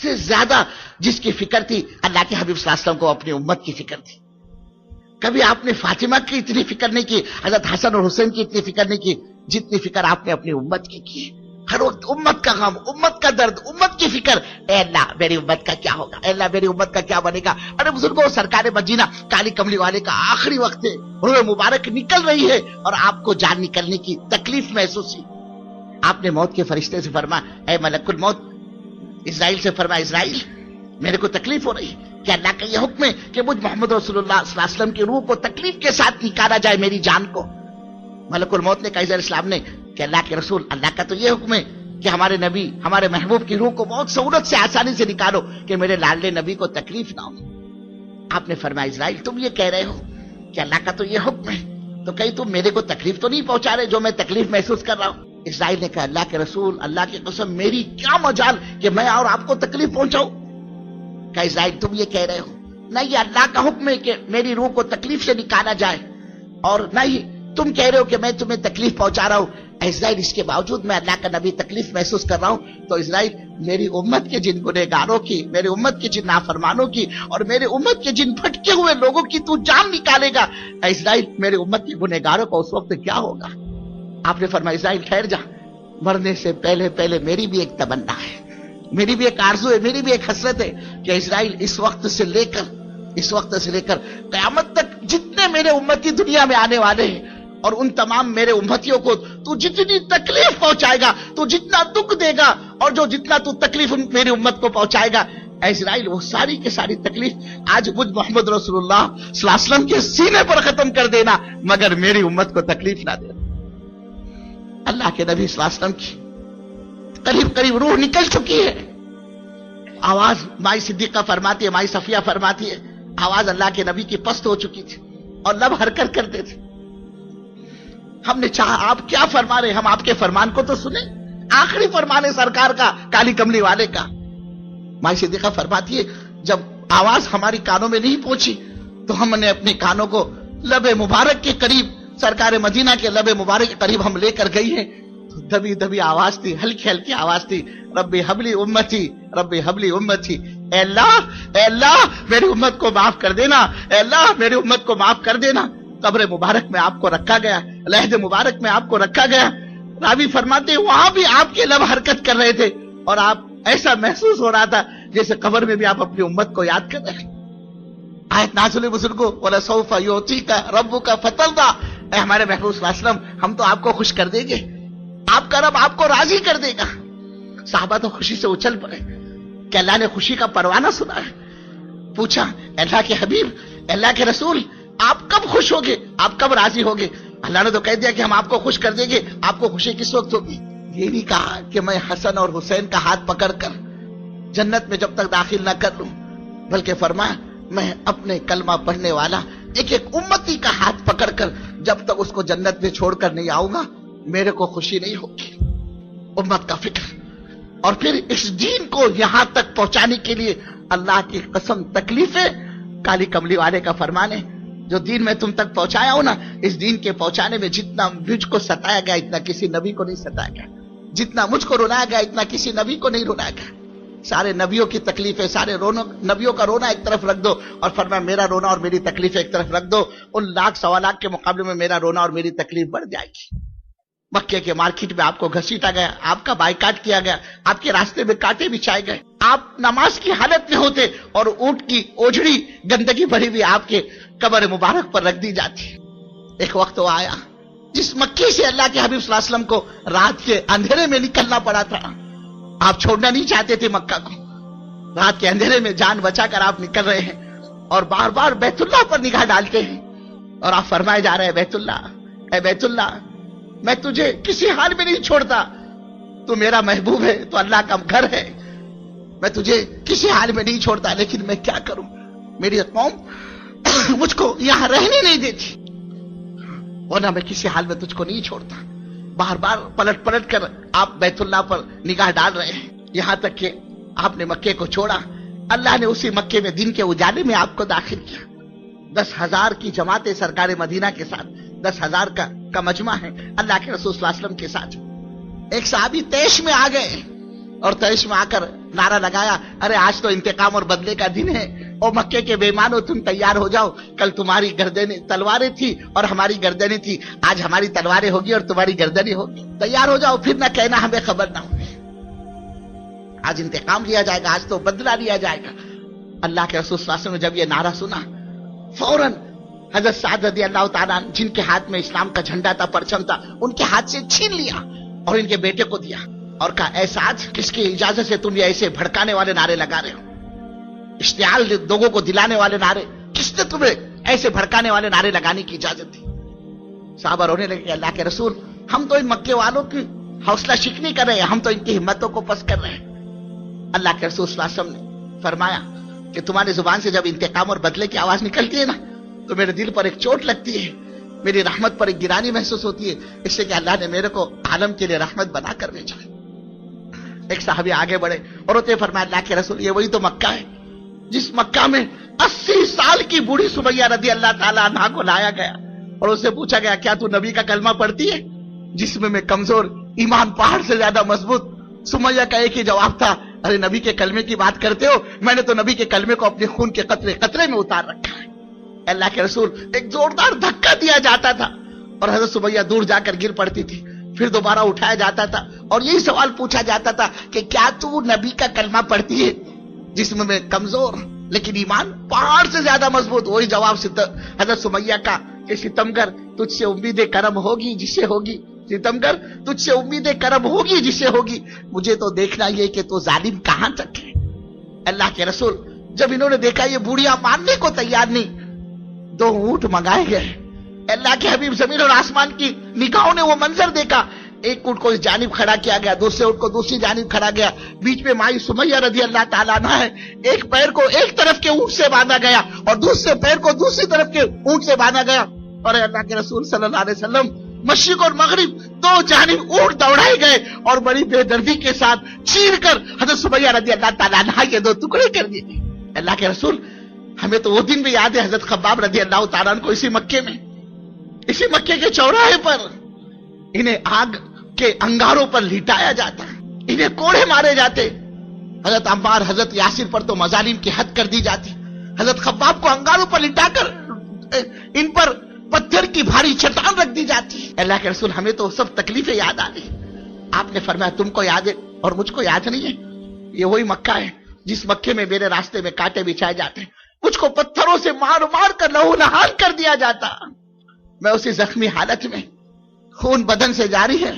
سے زیادہ جس کی فکر تھی اللہ کے حبیب صلی اللہ علیہ وسلم کو اپنی امت کی فکر تھی. کبھی آپ نے فاطمہ کی اتنی فکر نہیں کی, حضرت حسن اور حسین کی اتنی فکر نہیں کی جتنی فکر آپ نے اپنی امت کی. ہر وقت امت کا غم, امت کا درد, امت کی فکر. اے اللہ میری امت کا کیا ہوگا, اے اللہ میری امت کا کیا بنے گا. ارے بزرگوں, سرکار مدینہ کالی کملی والے کا آخری وقت ہے, روح مبارک نکل رہی ہے اور آپ کو جان نکلنے کی تکلیف محسوس ہوئی. آپ نے موت کے فرشتے سے فرمایا, اے ملک الموت, اسرائیل سے فرمایا, اسرائیل میرے کو تکلیف ہو رہی ہے, کہ اللہ کا یہ حکم ہے کہ مجھ محمد رسول اللہ صلی اللہ علیہ وسلم کی روح کو تکلیف کے ساتھ نکالا جائے, میری جان کو. ملک الموت نے کہا علیہ السلام نے کہ اللہ کے رسول, اللہ کا تو یہ حکم ہے کہ ہمارے نبی, ہمارے محبوب کی روح کو بہت سہولت سے, آسانی سے نکالو کہ میرے لاڈلے نبی کو تکلیف نہ ہو. آپ نے فرمایا, اسرائیل تم یہ کہہ رہے ہو کہ اللہ کا تو یہ حکم ہے, تو کہیں تم میرے کو تکلیف تو نہیں پہنچا رہے جو میں تکلیف محسوس کر رہا ہوں. اسرائیل نے کہا, اللہ کے رسول, اللہ کی قسم میری کیا مجال کہ میں اور آپ کو تکلیف پہنچاؤں. کہا اسرائیل تم یہ کہہ رہے ہو, نہ یہ اللہ کا حکم ہے کہ میری روح کو تکلیف سے نکالا جائے, اور نہ ہی تم کہہ رہے ہو کہ میں تمہیں تکلیف پہنچا رہا ہوں. اسرائیل اس کے باوجود میں اللہ کا نبی تکلیف محسوس کر رہا ہوں, تو اسرائیل میری امت کے جن گنہگاروں کی, میری امت کے جن نافرمانوں کی اور میری امت کے جن بھٹکے ہوئے لوگوں کی تو جان نکالے گا, اسرائیل میری امت کے گنہگاروں کو اس وقت کیا ہوگا. آپ نے فرمایا, اسرائیل ٹھہر جا, مرنے سے پہلے پہلے میری بھی ایک تمنا ہے, میری بھی ایک آرزو ہے, میری بھی ایک حسرت ہے کہ اسرائیل اس وقت سے لے کر قیامت تک جتنے میرے امتی دنیا میں آنے والے ہیں اور ان تمام میرے امتیوں کو تو جتنی تکلیف پہنچائے گا, تو جتنا دکھ دے گا, اور جو جتنا تو تکلیف میری امت کو پہنچائے گا, اے اسرائیل وہ ساری کی ساری تکلیف آج مجھ محمد رسول اللہ صلی اللہ علیہ وسلم کے سینے پر ختم کر دینا, مگر میری امت کو تکلیف نہ دینا. اللہ کے نبی صلی اللہ علیہ وسلم کی قریب قریب روح نکل چکی ہے. آواز مائی صدیقہ فرماتی ہے, مائی صفیہ فرماتی ہے, آواز اللہ کے نبی کی پست ہو چکی تھی اور لب حرکت کرتے تھے. ہم نے چاہا آپ کیا فرما رہے, ہم آپ کے فرمان کو تو سنیں, آخری فرمان ہے سرکار کا, کالی کملی والے کا. مائی صدیقہ فرماتی ہے, جب آواز ہماری کانوں میں نہیں پہنچی تو ہم نے اپنے کانوں کو لب مبارک کے قریب, سرکار مدینہ کے لب مبارک کے قریب ہم لے کر گئی ہیں, تو دبی دبی آواز تھی, ہلکی ہلکی آواز تھی, رب حبلی امتی, رب حبلی امتی. اے اللہ میری امت کو معاف کر دینا, اے اللہ میری امت کو معاف کر دینا. قبر مبارک میں آپ کو رکھا گیا, لحد مبارک میں آپ کو رکھا گیا. راوی فرماتے ہیں وہاں بھی آپ کے لب حرکت کر رہے تھے اور آپ ایسا محسوس ہو رہا تھا جیسے قبر میں بھی آپ اپنی امت کو یاد کر رہے ہیں. آیت نازل بزرگوں, وَلَسَوْفَ يُعْطِيكَ رَبُّكَ فَتَرْضَىٰ, اے ہمارے محبوب صلی اللہ علیہ وسلم ہم تو آپ کو خوش کر دیں گے, آپ کا رب آپ کو راضی کر دے گا. صحابہ تو خوشی سے اچھل پڑے کہ اللہ نے خوشی کا پروانہ سنا ہے. پوچھا, اللہ کے حبیب, اللہ کے رسول, آپ کب خوش ہوگے, آپ کب راضی ہوگے؟ اللہ نے تو کہہ دیا کہ ہم آپ کو خوش کر دیں گے, آپ کو خوشی کس وقت ہوگی؟ یہ نہیں کہا کہ میں حسن اور حسین کا ہاتھ پکڑ کر جنت میں جب تک داخل نہ کر لوں, بلکہ فرمایا میں اپنے کلمہ پڑھنے والا ایک ایک امتی کا ہاتھ پکڑ کر جب تک اس کو جنت میں چھوڑ کر نہیں آؤں گا میرے کو خوشی نہیں ہوگی. امت کا فکر, اور پھر اس دین کو یہاں تک پہنچانے کے لیے اللہ کی قسم تکلیفیں. کالی کملی والے کا فرمان ہے, جو دین میں تم تک پہنچایا ہوں نا, اس دین کے پہنچانے میں جتنا مجھ کو ستایا گیا اتنا کسی نبی کو نہیں ستایا گیا, جتنا مجھ کو رلایا گیا اتنا کسی نبی کو نہیں رلایا گیا. سارے نبیوں کی تکلیفیں, سارے نبیوں کا رونا ایک طرف رکھ دو, اور فرمایا میرا رونا اور میری تکلیف ایک طرف رکھ دو, ان لاکھ سوا لاکھ کے مقابلے میں میرا رونا اور میری تکلیف بڑھ جائے گی. مکے کے مارکیٹ میں آپ کو گھسیٹا گیا, آپ کا بائیکاٹ کیا گیا, آپ کے راستے میں کانٹے بچھائے گئے, آپ نماز کی حالت میں ہوتے اور اونٹ کی اوجڑی گندگی بھری ہوئی آپ کے قبر مبارک پر رکھ دی جاتی. ایک وقت وہ آیا جس مکے سے اللہ کے حبیب صلی اللہ علیہ وسلم کو رات کے اندھیرے میں نکلنا پڑا تھا. آپ چھوڑنا نہیں چاہتے تھے مکہ کو, رات کے اندھیرے میں جان بچا کر آپ نکل رہے ہیں اور بار بار بیت اللہ پر نگاہ ڈالتے ہیں, اور آپ فرمائے جا رہے ہیں بیت اللہ, اے بیت اللہ میں تجھے کسی حال میں نہیں چھوڑتا, تو میرا محبوب ہے, تو اللہ کا گھر ہے, میں تجھے کسی حال میں نہیں چھوڑتا, لیکن میں کیا کروں, میری قوم مجھ کو یہاں رہنے نہیں دیتی, ورنہ میں کسی حال میں تجھ کو نہیں چھوڑتا. بار بار پلٹ پلٹ کر آپ بیت اللہ پر نگاہ ڈال رہے ہیں, یہاں تک کہ آپ نے مکے کو چھوڑا. اللہ نے اسی مکے میں دن کے اجالے میں آپ کو داخل کیا. 10,000 کی جماعت سرکار مدینہ کے ساتھ, 10,000 کا مجمع ہے اللہ کے رسول صلی اللہ علیہ وسلم کے ساتھ. ایک صحابی تیش میں آ گئے اور تیش میں آ کر नारा लगाया, अरे आज तो इंतकाम और बदले का दिन है, और मक्के के बेईमानों तुम तैयार हो जाओ, कल तुम्हारी गर्दनें तलवारें थी और हमारी गर्दनें थी, आज हमारी तलवारें होगी और तुम्हारी गर्दनें होगी, तैयार हो जाओ, फिर ना कहना हमें खबर ना होगी, आज इंतकाम लिया जाएगा, आज तो बदला लिया जाएगा। अल्लाह के रसूल सल्लल्लाहु अलैहि वसल्लम ने जब ये नारा सुना, फौरन हजरत साद रज़ी अल्लाह ताला जिनके हाथ में इस्लाम का झंडा था, परचम था, उनके हाथ से छीन लिया और इनके बेटे को दिया और कहा, ऐ साद, किसकी इजाजत से तुम ये ऐसे भड़काने वाले नारे लगा रहे हो, इश्तियाल लोगों को दिलाने वाले नारे, किसने तुम्हें ऐसे भड़काने वाले नारे लगाने की इजाजत दी? साहबा रोने लगे, अल्लाह के रसूल, हम तो इन मक्के वालों की हौसला शिकनी कर रहे हैं, हम तो इनकी हिम्मतों को पस्त कर रहे हैं। अल्लाह के रसूल सल्लल्लाहु अलैहि वसल्लम ने फरमाया कि तुम्हारी जुबान से जब इंतकाम और बदले की आवाज निकलती है ना, तो मेरे दिल पर एक चोट लगती है, मेरी रहमत पर एक गिरानी महसूस होती है, इससे कि अल्लाह ने मेरे को आलम के लिए रहमत बनाकर भेजा है। एक साहबी आगे बढ़े और उन्होंने फरमाया, अल्लाह के रसूल, ये वही तो मक्का है जिस मक्का में 80 साल की बूढ़ी सुमैया रज़ी अल्लाह ताला अन्हा को लाया गया और उससे पूछा गया, क्या तू नबी का कलमा पढ़ती है? जिसमें मैं कमजोर, ईमान पहाड़ से ज्यादा मजबूत। सुमैया का एक ही जवाब था, अरे नबी के कलमे की बात करते हो, मैंने तो नबी के कलमे को अपने खून के कतरे कतरे में उतार रखा है। अल्लाह के रसूल, एक जोरदार धक्का दिया जाता था और हजरत सुमैया दूर जाकर गिर पड़ती थी, फिर दोबारा उठाया जाता था और यही सवाल पूछा जाता था कि क्या तू नबी का कलमा पढ़ती है जिसमें मैं कमजोर लेकिन ईमान पहाड़ से ज्यादा मजबूत? वही जवाब हजरत सुमैया का कि सितमगर तुझसे उम्मीदें करम होगी जिससे होगी, सितमगर तुझसे उम्मीदें करम होगी जिससे होगी, मुझे तो देखना ये कि तू जालिम कहां तक है। अल्लाह के रसूल, जब इन्होंने देखा ये बूढ़िया मानने को तैयार नहीं, 2 ऊंट मंगाए गए। अल्लाह के हबीब जमीन और आसमान की निगाहों ने वो मंजर देखा, एक ऊंट को इस जानिब खड़ा किया गया, दूसरे ऊंट को दूसरी जानिब खड़ा गया, बीच में माई सुमैया रज़ी अल्लाह ताला अन्हा है, एक पैर को एक तरफ के ऊंट से बांधा गया और दूसरे पैर को दूसरी तरफ के ऊंट से बांधा गया। और अल्लाह के रसूल सल्लल्लाहु अलैहि वसल्लम मशरिक और मगरिब 2 जानिब ऊंट दौड़ाए गए और बड़ी बेदर्दी के साथ चीर कर हजरत सुमैया रज़ी अल्लाह ताला अन्हा के 2 टुकड़े कर दिए। अल्लाह के रसूल, हमें तो वो दिन भी याद है, हजरत खब्बाब रज़ी अल्लाह ताला अन्हु को इसी मक्के के चौराहे पर इन्हें आग के अंगारों पर लिटाया जाता, इन्हें कोड़े मारे जाते। हजरत अम्मार, हजरत यासिर पर तो मजालिम की हद कर दी जाती, हजरत खब्बाब को अंगारों पर लिटाकर इन पर पत्थर की भारी चट्टान रख दी जाती। अल्लाह के रसूल, हमें तो सब तकलीफें याद आ गई। आपने फरमाया, तुमको याद है और मुझको याद नहीं है? ये वही मक्का है जिस मक्के में मेरे रास्ते में कांटे बिछाए जाते, मुझको पत्थरों से मार मार कर लहूलुहान कर दिया जाता। मैं उसी जख्मी हालत में, खून बदन से जारी है,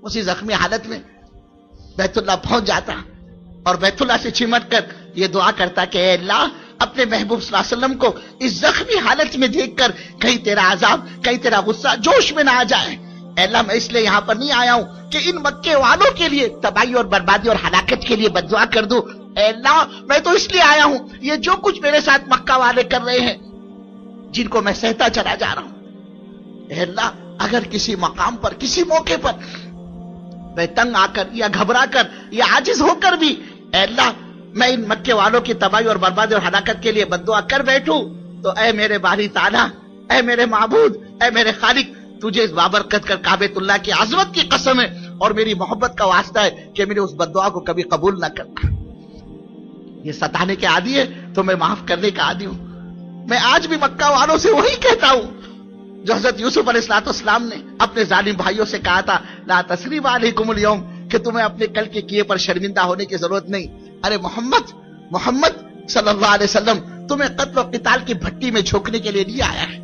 उसी जख्मी हालत में बैतुल्लाह पहुंच जाता और बैतुल्लाह से चिमट कर ये दुआ करता कि अल्लाह, अपने महबूब सल्लल्लाहु अलैहि वसल्लम को इस जख्मी हालत में देखकर कहीं तेरा अजाब, कहीं तेरा गुस्सा जोश में ना आ जाए। अल्लाह, मैं इसलिए यहां पर नहीं आया हूं कि इन मक्के वालों के लिए तबाही और बर्बादी और हलाकत के लिए बद्दुआ कर दूं। अल्लाह, मैं तो इसलिए आया हूं, ये जो कुछ मेरे साथ मक्का वाले कर रहे हैं, जिनको मैं सहता चला जा रहा हूं, अल्लाह, अगर किसी मकाम पर, किसी मौके पर मैं तंग आकर या घबरा कर या आजिज होकर भी अल्लाह मैं इन मक्के वालों की तबाही और बर्बादी और हलाकत के लिए बद्दुआ कर बैठूं, तो ऐ मेरे बारी ताला, ऐ मेरे माबूद, ऐ मेरे खालिक, तुझे इस बाबरकत कर काबेतुल्लाह की आजमत की कसम है और मेरी मोहब्बत का वास्ता है कि मेरे उस बद्दुआ को कभी कबूल ना करना। ये सताने के आदी है तो मैं माफ करने का आदी हूं। मैं आज भी मक्का वालों से वही कहता हूं जो हजरत यूसुफ अलैहिस्सलाम ने अपने जालिम भाइयों से कहा था, ला तस्रीब अलैकुमुल यौम, कि तुम्हें अपने कल के किए पर शर्मिंदा होने की जरूरत नहीं। अरे मोहम्मद सल्लल्लाहु अलैहि वसल्लम तुम्हें कत्ल और क़िताल की भट्टी में झोंकने के लिए नहीं आया है।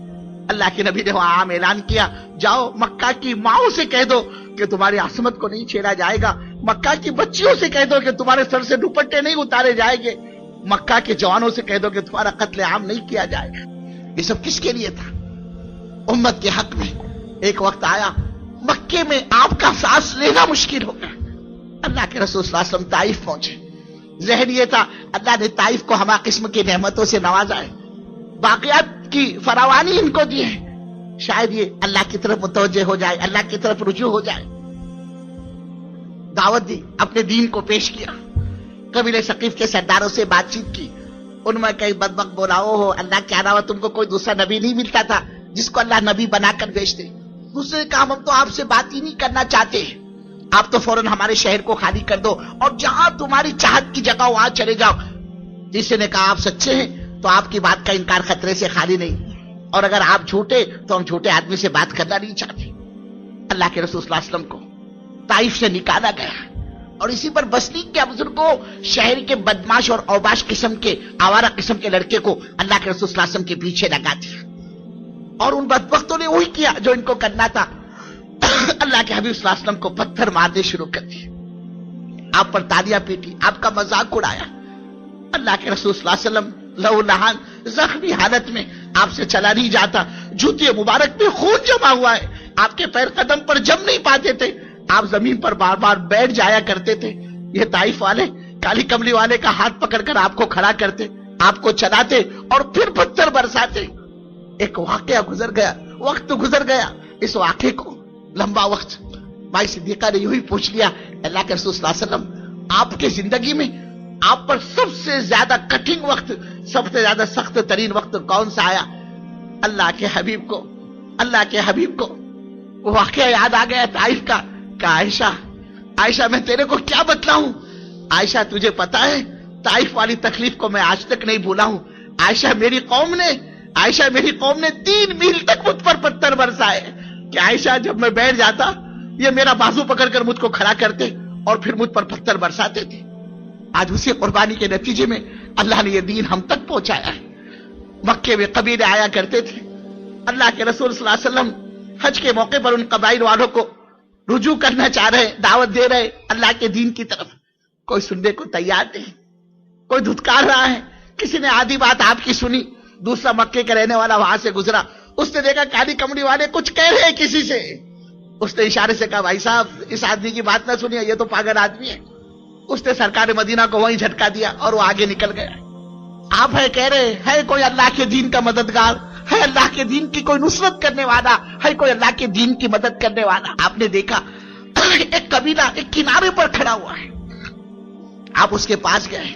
अल्लाह के नबी ने वहां आम ऐलान किया, जाओ मक्का की माओ से कह दो कि तुम्हारी आसमत को नहीं छेड़ा जाएगा, मक्का की बच्चियों से कह दो कि तुम्हारे सर से दुपट्टे नहीं उतारे जाएंगे, मक्का के जवानों से कह दो कि तुम्हारा कत्ले आम नहीं किया जाएगा। ये सब किसके लिए था? उम्मत के हक में। एक वक्त आया मक्के में आपका सांस लेना मुश्किल हो गया। अल्लाह के रसूल सल्लल्लाहु अलैहि वसल्लम ताइफ पहुंचे। ज़हन ये था, अल्लाह ने ताइफ को हमा किस्म की नेमतों से नवाजा है, बाक़ियात की फरावानी इनको दी है, शायद ये अल्लाह की तरफ मुतवज्जे हो जाए, अल्लाह की तरफ रुजू हो जाए। दावत दी, अपने दीन को पेश किया, कबीले सकीफ के सरदारों से बातचीत की, उनमें कई बदबक बोलाओ हो, अल्लाह के अलावा तुमको कोई दूसरा नबी नहीं मिलता था जिसको अल्लाह नबी बनाकर भेजते। दूसरे का हम तो आपसे बात ही नहीं करना चाहते, آپ تو فوراً ہمارے شہر کو خالی کر دو اور جہاں تمہاری چاہت کی جگہ وہاں چلے جاؤ۔ جسے نے کہا آپ سچے ہیں تو آپ کی بات کا انکار خطرے سے خالی نہیں، اور اگر آپ جھوٹے تو ہم جھوٹے آدمی سے بات کرنا نہیں چاہتے۔ اللہ کے رسول صلی اللہ علیہ وسلم کو طائف سے نکالا گیا، اور اسی پر بسنی کے بزرگ کو، شہر کے بدماش اور اوباش قسم کے، آوارہ قسم کے لڑکے کو اللہ کے رسول صلی اللہ علیہ وسلم کے پیچھے لگا دیا، اور ان بدبختوں نے وہی کیا جو ان کو کرنا تھا۔ اللہ کے حبیب صلی اللہ علیہ وسلم کو پتھر مارنے شروع کر دیے، آپ پر تالیاں پیٹی، آپ کا مذاق اڑایا۔ اللہ کے رسول صلی اللہ علیہ وسلم لہو لہان زخمی حالت میں، آپ سے چلا نہیں جاتا، جوتے مبارک میں خون جمع ہوا ہے، آپ کے پیر قدم پر جم نہیں پاتے تھے، آپ زمین پر بار بار بیٹھ جایا کرتے تھے۔ یہ طائف والے کالی کملی والے کا ہاتھ پکڑ کر آپ کو کھڑا کرتے، آپ کو چلاتے اور پھر پتھر برساتے۔ ایک واقعہ گزر گیا، وقت گزر گیا، اس واقعے کو لمبا وقت مائی صدیقہ نے یوں ہی پوچھ لیا، اللہ کے رسول صلی اللہ علیہ وسلم آپ کے زندگی میں آپ پر سب سے زیادہ کٹھن وقت، سب سے زیادہ سخت ترین وقت کون سا آیا؟ اللہ کے حبیب کو وہ واقعہ یاد آ گیا طائف کا، کہ عائشہ میں تیرے کو کیا بتلاؤں؟ عائشہ تجھے پتا ہے طائف والی تکلیف کو میں آج تک نہیں بھولا ہوں۔ عائشہ میری قوم نے 3 میل تک مجھ پر پتھر برسائے، کہ عائشہ جب میں بیٹھ جاتا یہ میرا بازو پکڑ کر مجھ کو کھڑا کرتے اور پھر مجھ پر پتھر برساتے تھے۔ آج اسی قربانی کے نتیجے میں اللہ نے یہ دین ہم تک پہنچایا ہے۔ مکے میں قبیلے آیا کرتے تھے، اللہ کے رسول صلی اللہ علیہ وسلم حج کے موقع پر ان قبائل والوں کو رجوع کرنا چاہ رہے، دعوت دے رہے اللہ کے دین کی طرف، کوئی سننے کو تیار نہیں، کوئی دھتکار رہا ہے۔ کسی نے آدھی بات آپ کی سنی، دوسرا مکے کا رہنے والا وہاں سے گزرا، اس نے دیکھا کالی کمڑی والے کچھ کہہ رہے ہیں کسی سے، اس نے اشارے سے کہا بھائی صاحب اس آدمی کی بات نہ سنیے، یہ تو پاگل آدمی ہے۔ اس نے سرکار مدینہ کو وہیں جھٹکا دیا اور وہ آگے نکل گیا۔ آپ ہے کہہ رہے ہے کوئی اللہ کے دین کا مددگار، ہے اللہ کے دین کی کوئی نصرت کرنے والا، ہے کوئی اللہ کے دین کی مدد کرنے والا۔ آپ نے دیکھا ایک قبیلہ ایک کنارے پر کھڑا ہوا ہے، آپ اس کے پاس گئے،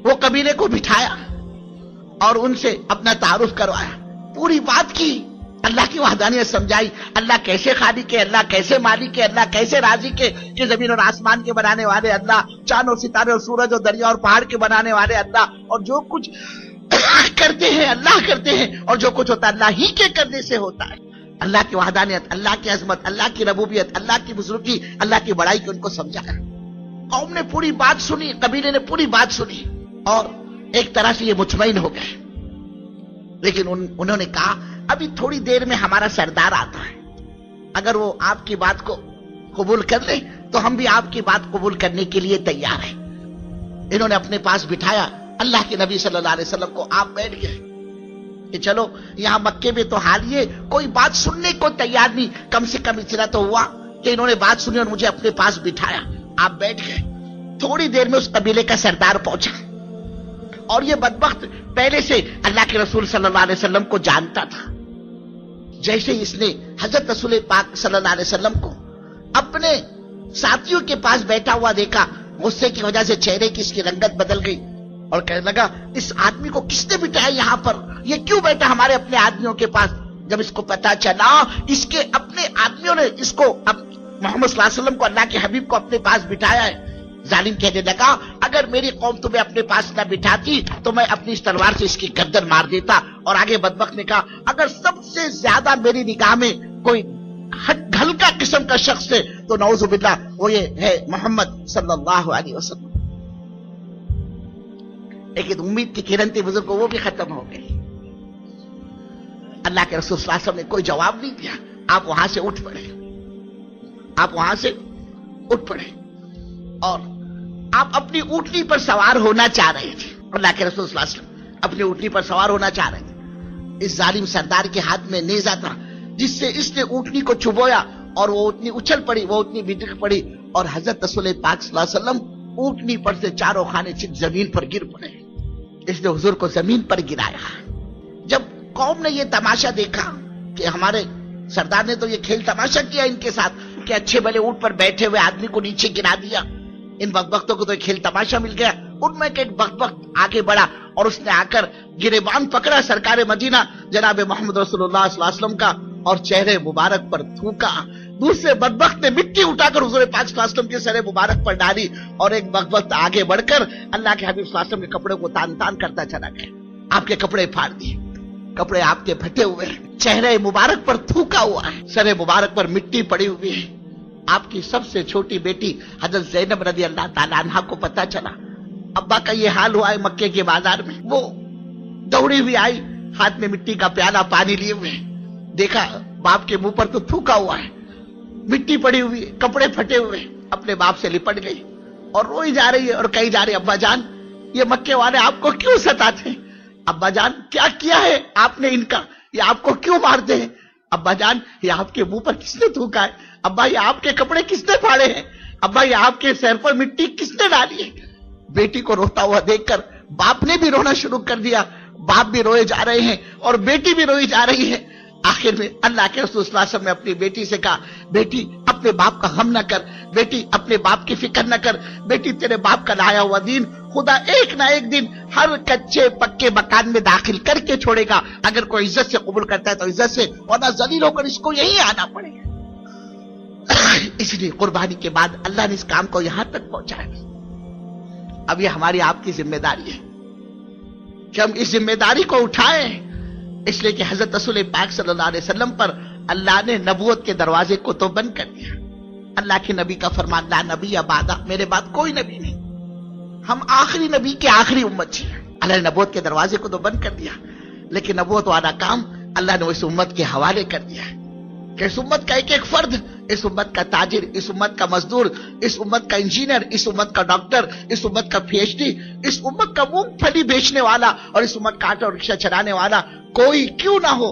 وہ قبیلے کو بٹھایا اور ان سے اپنا تعارف کروایا، پوری بات کی، اللہ کی وحدانیت سمجھائی، اللہ کیسے خالق ہے، اللہ کیسے مالک ہے، اللہ کیسے رازق ہے، کہ زمین اور آسمان کے بنانے والے اللہ، چاند اور ستارے اور سورج اور دریا اور پہاڑ کے بنانے والے اللہ، اور جو کچھ کرتے ہیں اللہ کرتے ہیں، اور جو کچھ ہوتا ہے اللہ ہی کے کرنے سے ہوتا ہے۔ اللہ کی وحدانیت، اللہ کی عظمت، اللہ کی ربوبیت، اللہ کی بزرگی، اللہ کی بڑائی کو ان کو سمجھایا۔ قوم نے پوری بات سنی، قبیلے نے پوری بات سنی، اور ایک طرح سے یہ مطمئن ہو گئے، لیکن انہوں نے کہا ابھی تھوڑی دیر میں ہمارا سردار آتا ہے، اگر وہ آپ کی بات کو قبول کر لے تو ہم بھی آپ کی بات قبول کرنے کے لیے تیار ہیں۔ انہوں نے اپنے پاس بٹھایا اللہ کے نبی صلی اللہ علیہ وسلم کو، آپ بیٹھ گئے کہ چلو یہاں مکے میں تو حال یہ کوئی بات سننے کو تیار نہیں، کم سے کم اتنا تو ہوا کہ انہوں نے بات سنی اور مجھے اپنے پاس بٹھایا، آپ بیٹھ گئے۔ تھوڑی دیر میں اس قبیلے کا سردار پہنچا، اور یہ بدبخت پہلے سے اللہ کے رسول صلی اللہ علیہ وسلم کو جانتا تھا۔ جیسے اس نے حضرت رسول پاک صلی اللہ علیہ وسلم کو اپنے ساتھیوں کے پاس بیٹھا ہوا دیکھا، غصے کی وجہ سے چہرے کی اس کی رنگت بدل گئی، اور کہنے لگا اس آدمی کو کس نے بٹھایا یہاں پر، یہ کیوں بیٹھا ہمارے اپنے آدمیوں کے پاس؟ جب اس کو پتا چلا اس کے اپنے آدمیوں نے اس کو محمد صلی اللہ علیہ وسلم کو، اللہ کے حبیب کو اپنے پاس بٹھایا ہے، ظالم کہنے لگا اگر میری قوم تمہیں اپنے پاس نہ بٹھاتی تو میں اپنی اس تلوار سے اس کی گردن مار دیتا۔ اور آگے بدبخت نے کہا اگر سب سے زیادہ میری نگاہ میں کوئی ہلکا قسم کا شخص ہے تو نعوذ باللہ وہ یہ ہے محمد صلی اللہ علیہ وسلم۔ لیکن امید کی کرن تھی بزرگ کو، وہ بھی ختم ہو گئی۔ اللہ کے رسول صلی اللہ علیہ وسلم نے کوئی جواب نہیں دیا، آپ وہاں سے اٹھ پڑے اور آپ اپنی اونٹنی پر سوار ہونا چاہ رہے تھے۔ اللہ کے رسول صلی اللہ علیہ وسلم اپنی اونٹنی پر سوار ہونا چاہ رہے تھے، اس ظالم سردار کے ہاتھ میں نیزہ تھا جس سے اس نے اونٹنی کو چبویا اور وہ اونٹنی اچھل پڑی، وہ اونٹنی بھٹک پڑی، اور حضرت رسول پاک صلی اللہ علیہ وسلم اونٹنی پر سے چاروں خانے چٹ زمین پر گر پڑے۔ اس نے حضور کو زمین پر گرایا۔ جب قوم نے یہ تماشا دیکھا کہ ہمارے سردار نے تو یہ کھیل تماشا کیا ان کے ساتھ کہ اچھے بھلے اونٹ پر بیٹھے ہوئے آدمی کو نیچے گرا دیا، ان بدبختوں کو تو کھیل تماشا مل گیا۔ ان میں ایک بدبخت آگے بڑھا اور اس نے آ کر گریبان پکڑا سرکار مدینہ جناب محمد رسول اللہ صلی اللہ علیہ وسلم کا اور چہرے مبارک پر تھوکا दूसरे बदबख्त ने मिट्टी उठाकर हुजूर पाक सल्लल्लाहु अलैहि वसल्लम के सर मुबारक पर डाली और एक बदबख्त आगे बढ़कर अल्लाह के हबीब सल्लल्लाहु अलैहि वसल्लम के कपड़े को तान तान करता चला गया। आपके कपड़े फाड़ दिए, कपड़े आपके फटे हुए हैं, चेहरे मुबारक पर थूका हुआ है, सर मुबारक पर मिट्टी पड़ी हुई है। आपकी सबसे छोटी बेटी हजरत ज़ैनब रज़ी अल्लाह ताला अन्हा को पता चला अब्बा का ये हाल हुआ है मक्के के बाजार में। वो दौड़ी हुई आई, हाथ में मिट्टी का प्याला पानी लिए हुए, देखा बाप के मुंह पर तो थूका हुआ है, मिट्टी पड़ी हुई है, कपड़े फटे हुए, अपने बाप से लिपट गई और रोई जा रही है और कही जा रही है अब्बा जान ये मक्के वाले आपको क्यों सताते हैं? अब्बा जान क्या किया है आपने इनका, ये आपको क्यों मारते हैं? अब्बा जान ये आपके मुंह पर किसने थूका है? अब्बा ये आपके कपड़े किसने फाड़े हैं? अब्बा ये आपके सर पर मिट्टी किसने डाली है? बेटी को रोता हुआ देखकर बाप ने भी रोना शुरू कर दिया, बाप भी रोए जा रहे हैं और बेटी भी रोई जा रही है। आखिर में अल्लाह के रसूल सल्लल्लाहु अलैहि वसल्लम ने अपनी बेटी से कहा बेटी अपने बाप का गम न कर, बेटी अपने बाप की फिक्र न कर, बेटी तेरे बाप का लाया हुआ दीन खुदा एक ना एक दिन हर कच्चे पक्के मकान में दाखिल करके छोड़ेगा। अगर कोई इज्जत से कबूल करता है तो इज्जत से, वरना जलील होकर इसको यही आना पड़ेगा। इसलिए कुर्बानी के बाद अल्लाह ने इस काम को यहां तक पहुंचाया। अब ये हमारी आपकी जिम्मेदारी है कि हम इस जिम्मेदारी को उठाएं, इसलिए कि हजरत रसूल पाक सल्लल्लाहु अलैहि वसल्लम पर अल्लाह ने नबूवत के दरवाजे को तो बंद कर दिया। अल्लाह के नबी का फरमान ला नबी या बादा, मेरे बाद कोई नबी नहीं, हम आखिरी नबी के आखिरी उम्मत छी। अल्लाह ने नबूवत के दरवाजे को तो बंद कर दिया, लेकिन नबूवत वाला काम अल्लाह ने इस उम्मत के हवाले कर दिया है कि इस उम्मत का एक एक फर्द, इस उम्मत का ताजिर, इस उम्मत का मजदूर, इस उम्मत का इंजीनियर, इस उम्मत का डॉक्टर, इस उम्मत का पीएचडी, इस उम्मत का मूंगफली बेचने वाला और इस उम्मत का ऑटो रिक्शा चलाने वाला कोई क्यों ना हो,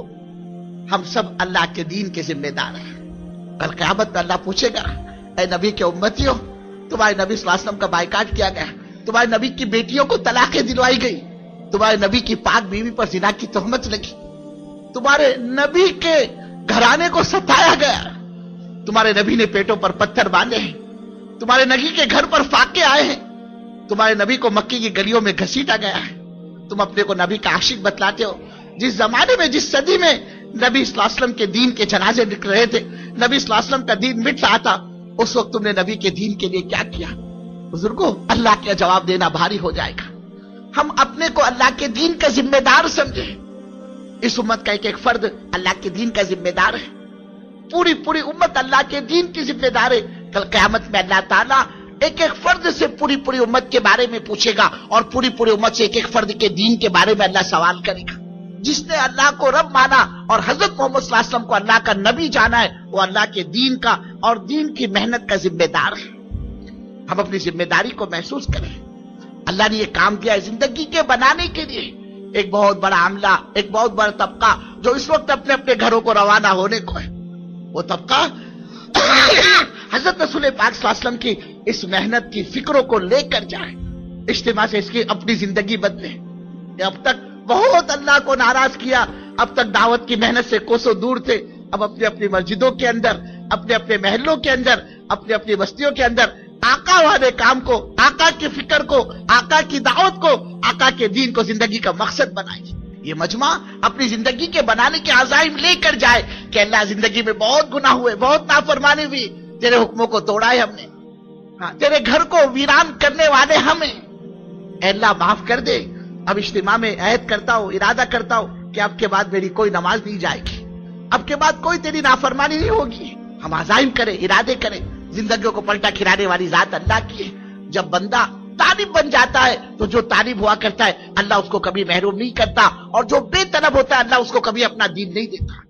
हम सब अल्लाह के दीन के जिम्मेदार हैं। कल क़यामत में अल्लाह पूछेगा ऐ नबी के उम्मतियों, तुम्हारे नबी सल्लल्लाहु अलैहि वसल्लम का बायकाट किया गया, तुम्हारे नबी की बेटियों को तलाकें दिलवाई गई, तुम्हारे नबी की पाक बीवी पर जिना की तोहमत लगी, तुम्हारे नबी के घराने को सताया गया, तुम्हारे नबी ने पेटों पर पत्थर बांधे हैं, तुम्हारे नबी के घर पर फाके आए हैं, तुम्हारे नबी को मक्के की गलियों में घसीटा गया है। तुम अपने को नबी का आशिक बतलाते हो। जिस जमाने में, जिस सदी में नबी सल्लल्लाहु अलैहि वसल्लम के दीन के जनाजे निकल रहे थे, नबी सल्लल्लाहु अलैहि वसल्लम का दीन मिट रहा था, उस वक्त तुमने नबी के दीन के लिए क्या किया? बुजुर्गों, अल्लाह का जवाब देना भारी हो जाएगा। हम अपने को अल्लाह के दीन का जिम्मेदार समझे। इस उम्मत का एक एक फर्द अल्लाह के दीन का जिम्मेदार है, पूरी पूरी उम्मत अल्लाह के दीन की जिम्मेदार है। कल क़यामत में अल्लाह ताला एक एक फर्द से पूरी पूरी उम्मत के बारे में पूछेगा और पूरी पूरी उम्मत से एक एक फर्द के दीन के बारे में अल्लाह सवाल करेगा। जिसने अल्लाह को रब माना और हजरत मोहम्मद सल्लल्लाहु अलैहि वसल्लम को अल्लाह का नबी जाना है, वो अल्लाह के दीन का और दीन की मेहनत का जिम्मेदार है। हम अपनी जिम्मेदारी को महसूस करें। अल्लाह ने ये काम किया है जिंदगी के बनाने के लिए। एक बहुत बड़ा आमला, एक बहुत बड़ा तबका जो इस वक्त अपने अपने घरों को रवाना होने को है, वो तबका हजरत रसूल पाक सल्लल्लाहु अलैहि वसल्लम की इस मेहनत की फिक्रों को लेकर जाए, इज्तिमा से इसकी अपनी जिंदगी बदले। अब तक बहुत अल्लाह को नाराज किया, अब तक दावत की मेहनत से कोसों दूर थे, अब अपनी अपनी मस्जिदों के अंदर, अपने अपने महलों के अंदर, अपनी अपनी बस्तियों के अंदर आका वाले काम को, आका की फिक्र को, आका की दावत को, आका के दीन को जिंदगी का मकसद बनाइए। ये मजमा अपनी जिंदगी के बनाने के अज़ाइम लेकर जाए कि अल्लाह जिंदगी में बहुत गुनाह हुए, बहुत नाफरमानी हुई, तेरे हुक्मों को तोड़ा है हमने, हाँ, तेरे घर को वीरान करने वाले हमें, अल्लाह माफ कर दे। अब इज्तिमा में अहद करता हूं, इरादा करता हूं कि अब के बाद मेरी कोई नमाज नहीं जाएगी, अब के बाद कोई तेरी नाफरमानी नहीं होगी। हम अज़ाइम करें, इरादे करें। जिंदगियों को पलटा खिलाने वाली जात अल्लाह की है। जब बंदा तालिब बन जाता है तो जो तालिब हुआ करता है अल्लाह उसको कभी महरूम नहीं करता, और जो बेतलब होता है अल्लाह उसको कभी अपना दीन नहीं देता।